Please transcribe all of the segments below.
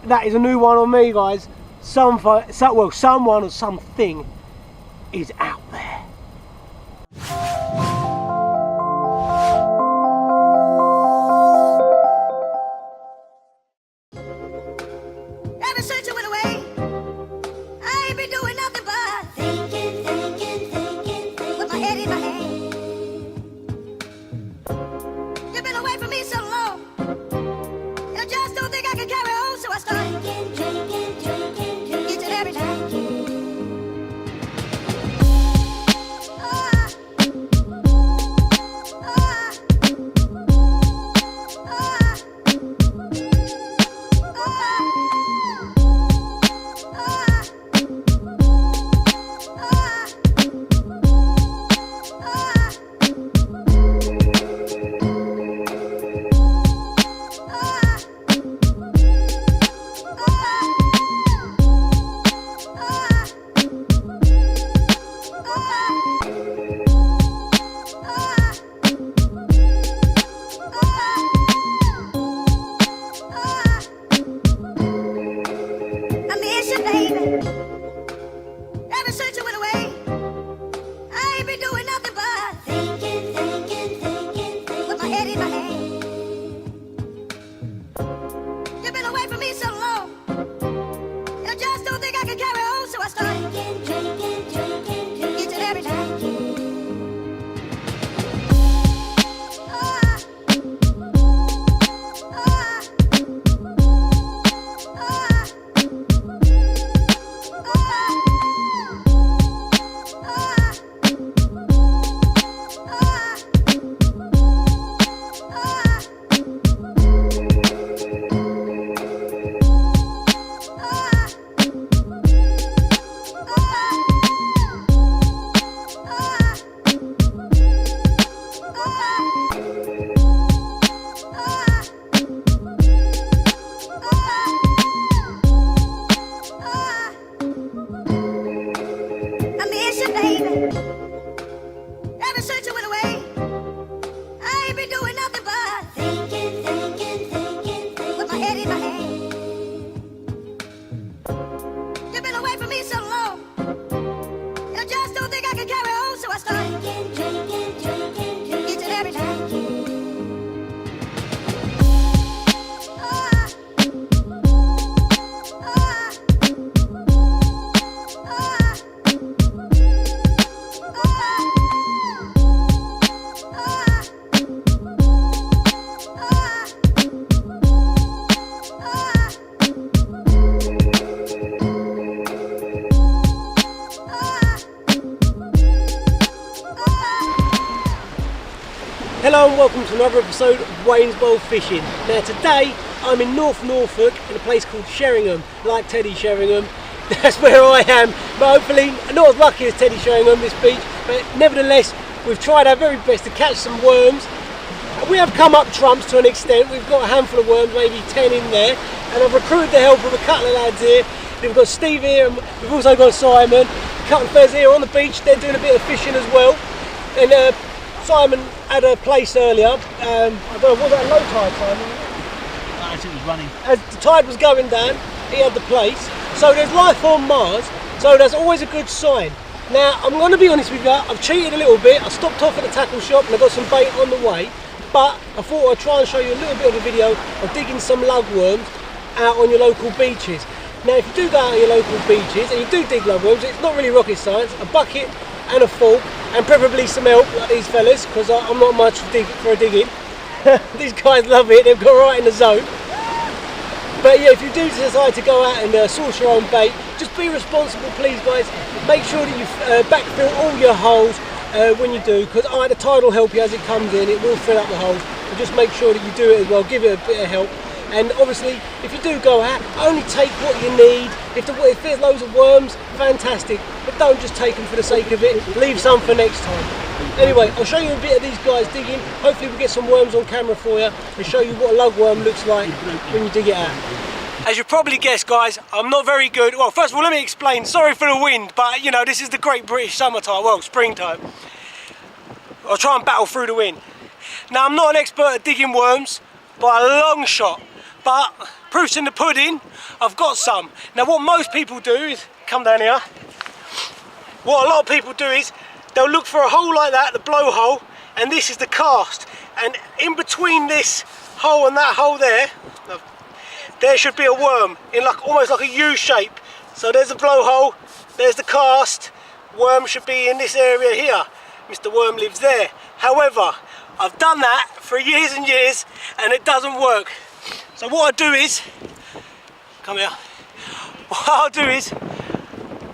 that is a new one on me, guys. Someone or something is out there. Ever since you went away, I ain't been doing nothing but thinking, with my head in my hand. You've been away from me so long, and I just don't think I can carry on, so I start drinking each and every night. Ever since you went away, I ain't been doing nothing but thinking, with my head in my hand. You've been away from me so long, and I just don't think I can carry on, so I start drinking each and every night. Ever since you went away, I ain't been doing nothing but thinking, with my head in my hand. You've been away from me so long, and I just don't think I can carry on, so I start drinking each and every night. Hello and welcome to another episode of Wayne's Bowl Fishing. Now today I'm in North Norfolk in a place called Sheringham, like Teddy Sheringham. That's where I am, but hopefully not as lucky as Teddy Sheringham, this beach, but nevertheless we've tried our very best to catch some worms. We have come up trumps to an extent. We've got a handful of worms, maybe 10 in there, and I've recruited the help of a couple of lads here. We've got Steve here and we've also got Simon. A couple of fellas here on the beach, they're doing a bit of fishing as well. And Simon had a place earlier. I don't know, was that low tide, Simon? As it was running. As the tide was going down, he had the place. So there's life on Mars, so that's always a good sign. Now, I'm going to be honest with you, I've cheated a little bit. I stopped off at the tackle shop and I got some bait on the way, but I thought I'd try and show you a little bit of a video of digging some lugworms out on your local beaches. Now, if you do go out on your local beaches and you do dig lugworms, it's not really rocket science. A bucket and a fork, and preferably some help like these fellas, because I'm not much for digging. These guys love it, they've got right in the zone. But yeah, if you do decide to go out and source your own bait, just be responsible, please, guys. Make sure that you backfill all your holes when you do, because the tide will help you as it comes in. It will fill up the holes, but just make sure that you do it as well. Give it a bit of help. And obviously, if you do go out, only take what you need. If there's loads of worms, fantastic. But don't just take them for the sake of it. Leave some for next time. Anyway, I'll show you a bit of these guys digging. Hopefully we'll get some worms on camera for you and show you what a lugworm looks like when you dig it out. As you probably guessed, guys, I'm not very good. Well, first of all, let me explain. Sorry for the wind, but you know, this is the great British summertime, well, springtime. I'll try and battle through the wind. Now, I'm not an expert at digging worms by a long shot, but proof's in the pudding. I've got some. Now what most people do is, come down here. What a lot of people do is, they'll look for a hole like that, the blowhole, and this is the cast. And in between this hole and that hole there should be a worm in like almost like a U shape. So there's the blowhole, there's the cast. Worm should be in this area here. Mr. Worm lives there. However, I've done that for years and years and it doesn't work. So what I do is, come here. What I'll do is,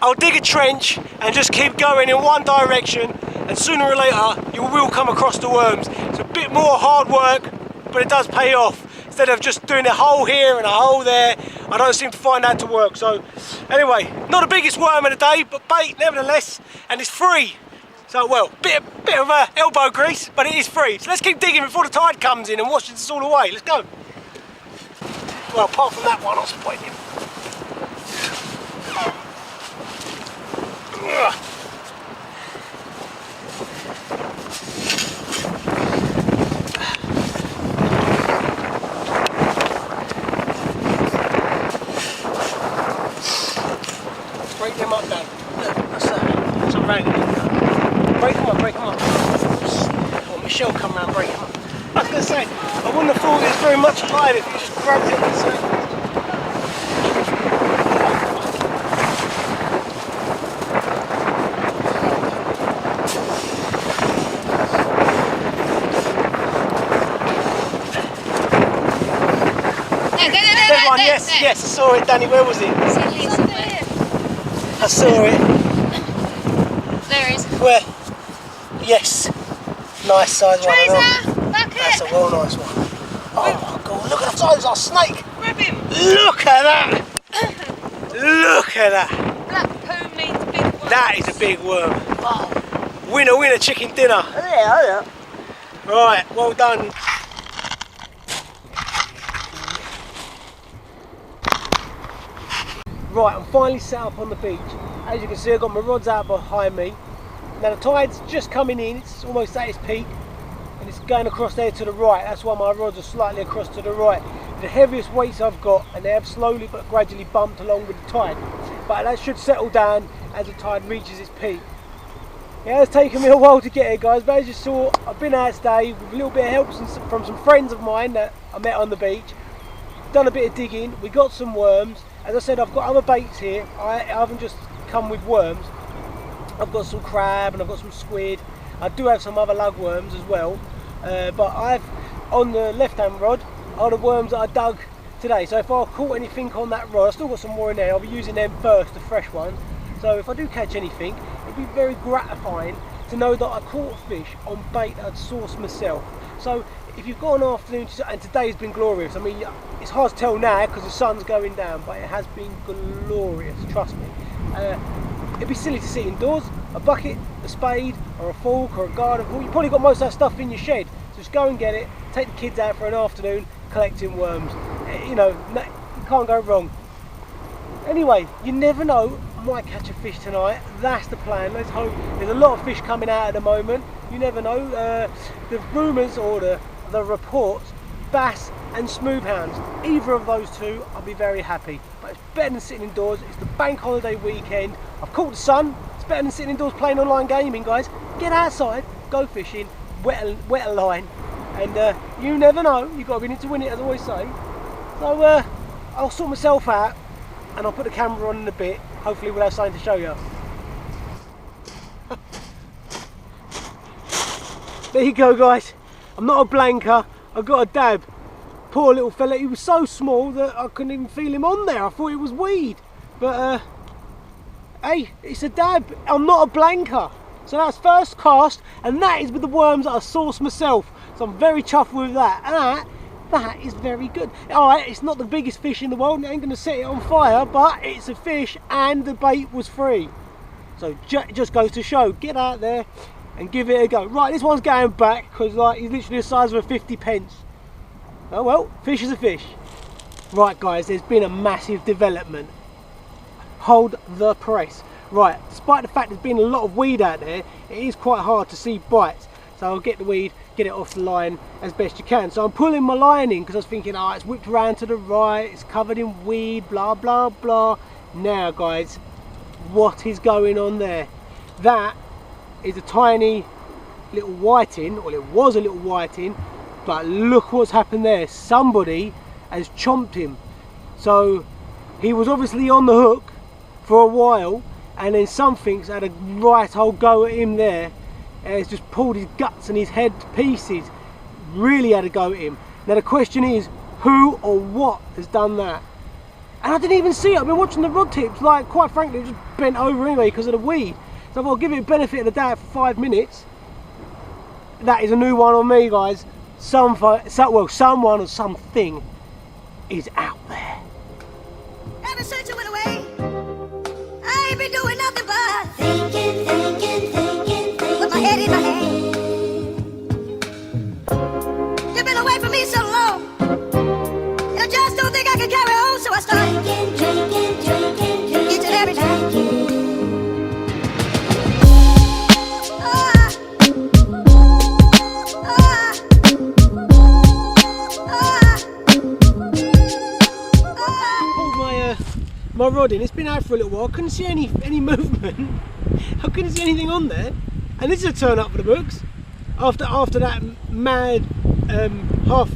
I'll dig a trench and just keep going in one direction, and sooner or later you will come across the worms. It's a bit more hard work, but it does pay off. Instead of just doing a hole here and a hole there, I don't seem to find that to work. So anyway, not the biggest worm of the day, but bait nevertheless, and it's free. So well, bit of elbow grease, but it is free. So let's keep digging before the tide comes in and washes us all away. Let's go. Well, apart from that one, I was pointing. Break them up, Dan. Look, that's a raggedy. Break them up. Oh, Michelle come round, break them up. I was going to say, I wouldn't have thought it was very much alive if you just grabbed it and so. Yes, I saw it, Danny. Where was it? I saw it. There it is. Where? Yes. Nice size one. Look That's a real nice one. Oh my god, look at the size of our snake. Grab him. Look at that. Look at that. Black poo means big worm. That is a big worm. Oh. Winner, chicken dinner. Yeah. Right, well done. Right, I'm finally set up on the beach. As you can see, I've got my rods out behind me. Now the tide's just coming in, it's almost at its peak, and it's going across there to the right. That's why my rods are slightly across to the right. The heaviest weights I've got, and they have slowly but gradually bumped along with the tide. But that should settle down as the tide reaches its peak. It has taken me a while to get here, guys, but as you saw, I've been out today with a little bit of help from some friends of mine that I met on the beach. Done a bit of digging, we got some worms. As I said, I've got other baits here. I haven't just come with worms. I've got some crab and I've got some squid. I do have some other lugworms as well. But I've, on the left-hand rod, are the worms that I dug today. So if I caught anything on that rod, I've still got some more in there. I'll be using them first, the fresh ones. So if I do catch anything, it'd be very gratifying to know that I caught fish on bait that I'd sourced myself. So if you've got an afternoon, and today's been glorious. I mean, it's hard to tell now because the sun's going down, but it has been glorious, trust me. It'd be silly to sit indoors. A bucket, a spade, or a fork, or a garden fork. You've probably got most of that stuff in your shed. So just go and get it, take the kids out for an afternoon collecting worms. You know, you can't go wrong. Anyway, you never know, I might catch a fish tonight. That's the plan. Let's hope. There's a lot of fish coming out at the moment. You never know. The rumours or the reports, bass and smooth hounds, either of those two, I'll be very happy. But it's better than sitting indoors. It's the bank holiday weekend. I've caught the sun. It's better than sitting indoors playing online gaming, guys. Get outside, go fishing, wet a line, and you never know. You've got to be in it to win it, as I always say. So I'll sort myself out, and I'll put the camera on in a bit. Hopefully we'll have something to show you. There you go, guys. I'm not a blanker, I've got a dab. Poor little fella, he was so small that I couldn't even feel him on there. I thought it was weed. But hey, it's a dab. I'm not a blanker. So that's first cast, and that is with the worms that I sourced myself. So I'm very chuffed with that. And that is very good. Alright, it's not the biggest fish in the world, and I ain't going to set it on fire, but it's a fish and the bait was free. So it just goes to show, get out there and give it a go. Right, this one's going back because like he's literally the size of a 50p. Oh well, fish is a fish. Right guys, there's been a massive development. Hold the press. Right, despite the fact there's been a lot of weed out there, it is quite hard to see bites. So I'll get the weed, get it off the line as best you can. So I'm pulling my line in because I was thinking, oh, it's whipped around to the right, it's covered in weed, blah blah blah. Now guys, what is going on there? That is a tiny little whiting, or it was a little whiting, but look what's happened there. Somebody has chomped him. So he was obviously on the hook for a while, and then something's had a right old go at him there, and it's just pulled his guts and his head to pieces. Really had a go at him. Now the question is, who or what has done that? And I didn't even see it. I've been watching the rod tips, like, quite frankly, it just bent over anyway because of the weed. So I'll give it a benefit of the doubt for 5 minutes. That is a new one on me, guys. Someone or something is out there. Ever since you went away, I ain't been doing nothing but thinking, with my head in my hand. You've been away from me so long, and I just don't think I can carry on, so I start drinking each and every night. My rod in, it's been out for a little while. I couldn't see any movement. I couldn't see anything on there, and this is a turn up for the books after that mad half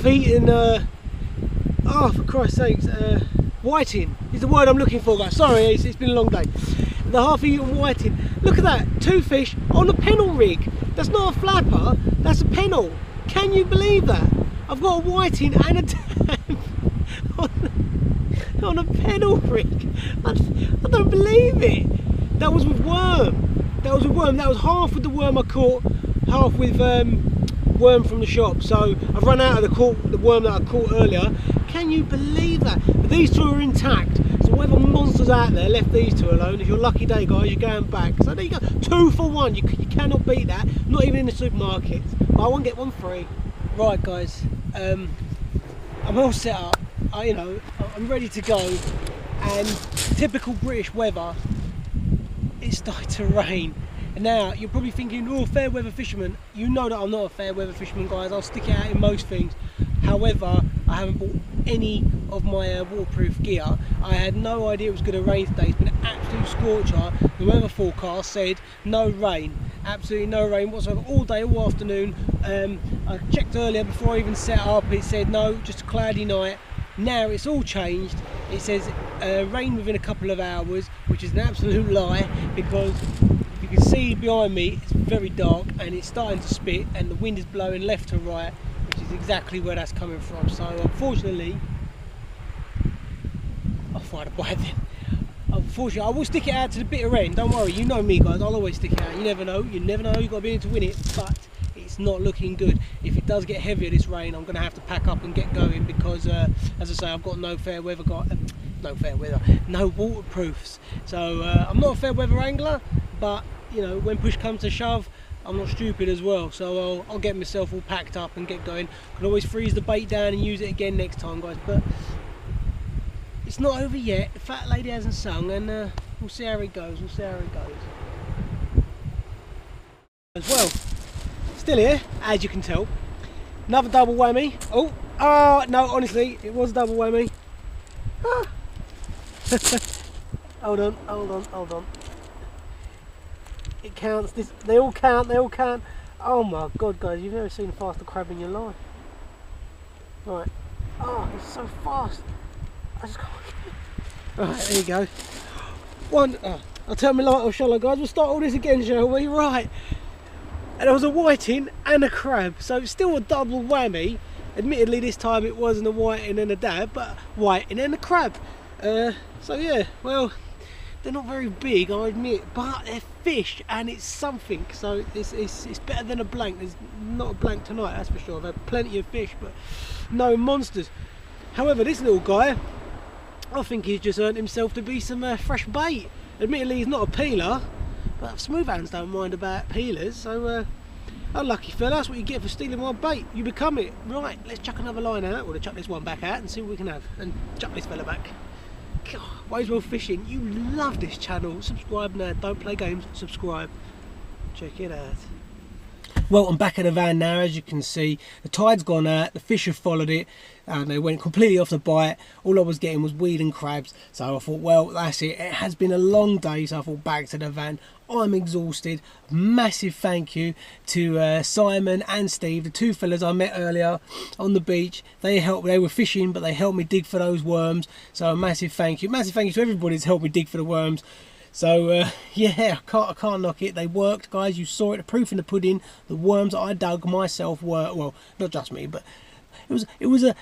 eaten oh, for Christ's sakes, whiting is the word I'm looking for, guys. Sorry, it's been a long day. The half eaten whiting. Look at that, 2 fish on a pennel rig. That's not a flapper, that's a pennel. Can you believe that? I've got a whiting and a dab on a pennel rig. I don't believe it. That was with worm. That was half with the worm I caught, half with worm from the shop. So I've run out of the worm that I caught earlier. Can you believe that? But these two are intact. So whatever monsters out there left these two alone. It's your lucky day, guys. You're going back. So there you go. 2 for 1. You cannot beat that. Not even in the supermarkets. But I won't get one free. Right, guys. I'm all set up. I'm ready to go, and typical British weather, it's started to rain. And now you're probably thinking, oh, fair weather fisherman. You know that I'm not a fair weather fisherman, guys. I'll stick it out in most things. However, I haven't bought any of my waterproof gear. I had no idea it was going to rain today. It's been an absolute scorcher. The weather forecast said no rain, absolutely no rain whatsoever, all day, all afternoon. I checked earlier before I even set up, it said no, just a cloudy night. Now it's all changed. It says rain within a couple of hours, which is an absolute lie, because if you can see behind me, it's very dark and it's starting to spit, and the wind is blowing left to right, which is exactly where that's coming from. So unfortunately, I'll find a bite then. Unfortunately, I will stick it out to the bitter end. Don't worry, you know me, guys. I'll always stick it out. You never know. You've got to be in to win it, but it's not looking good. If it does get heavier this rain, I'm going to have to pack up and get going, because as I say, I've got no waterproofs. So I'm not a fair weather angler, but when push comes to shove, I'm not stupid as well. So I'll get myself all packed up and get going. Can always freeze the bait down and use it again next time, guys. But it's not over yet. The fat lady hasn't sung, and we'll see how it goes. As well. Still here, as you can tell. Another double whammy. Oh no, honestly, it was a double whammy. Ah. hold on. It counts. They all count. Oh my god, guys, you've never seen a faster crab in your life. Right. Oh, it's so fast. I just can't. Right, there you go. One. I'll turn my light off, shall I, guys? We'll start all this again, shall we? Right. And there was a whiting and a crab, so it's still a double whammy. Admittedly, this time it wasn't a whiting and a dab, but whiting and a crab. So yeah, well, they're not very big, I admit, but they're fish, and it's something. So it's better than a blank. There's not a blank tonight, that's for sure. I've had plenty of fish, but no monsters. However, this little guy, I think he's just earned himself to be some fresh bait. Admittedly, he's not a peeler, but smooth hands don't mind about peelers, so unlucky fella, that's what you get for stealing my bait. You become it. Right, let's chuck another line out, or chuck this one back out and see what we can have, and chuck this fella back. God, Wayswell Fishing, you love this channel. Subscribe now, don't play games, subscribe. Check it out. Well, I'm back at the van now. As you can see, the tide's gone out, the fish have followed it, and they went completely off the bite. All I was getting was weed and crabs, so I thought, well, that's it. It has been a long day, so I thought back to the van. I'm exhausted. Massive thank you to Simon and Steve, the two fellas I met earlier on the beach. They were fishing, but they helped me dig for those worms, so a massive thank you to everybody that's helped me dig for the worms. So yeah, I can't knock it. They worked, guys. You saw it. The proof in the pudding. The worms that I dug myself were, well, not just me, but it was an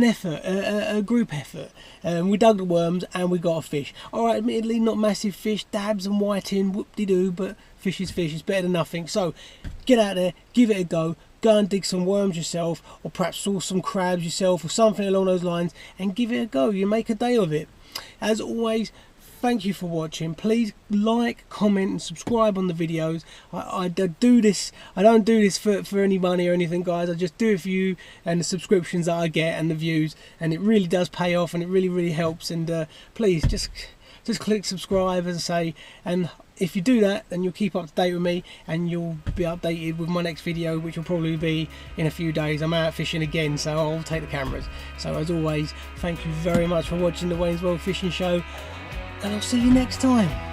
effort, a group effort. We dug the worms and we got a fish. All right, admittedly not massive fish, dabs and whiting, whoop-de-doo, but fish is fish. It's better than nothing. So get out there, give it a go. Go and dig some worms yourself, or perhaps source some crabs yourself, or something along those lines, and give it a go. You make a day of it. As always, thank you for watching. Please like, comment and subscribe on the videos. I don't do this for any money or anything, guys. I just do it for you and the subscriptions that I get and the views, and it really does pay off, and it really helps. And please just click subscribe, as I say, and if you do that, then you'll keep up to date with me, and you'll be updated with my next video, which will probably be in a few days. I'm out fishing again, so I'll take the cameras. So as always, thank you very much for watching the Wayne's World Fishing Show, and I'll see you next time.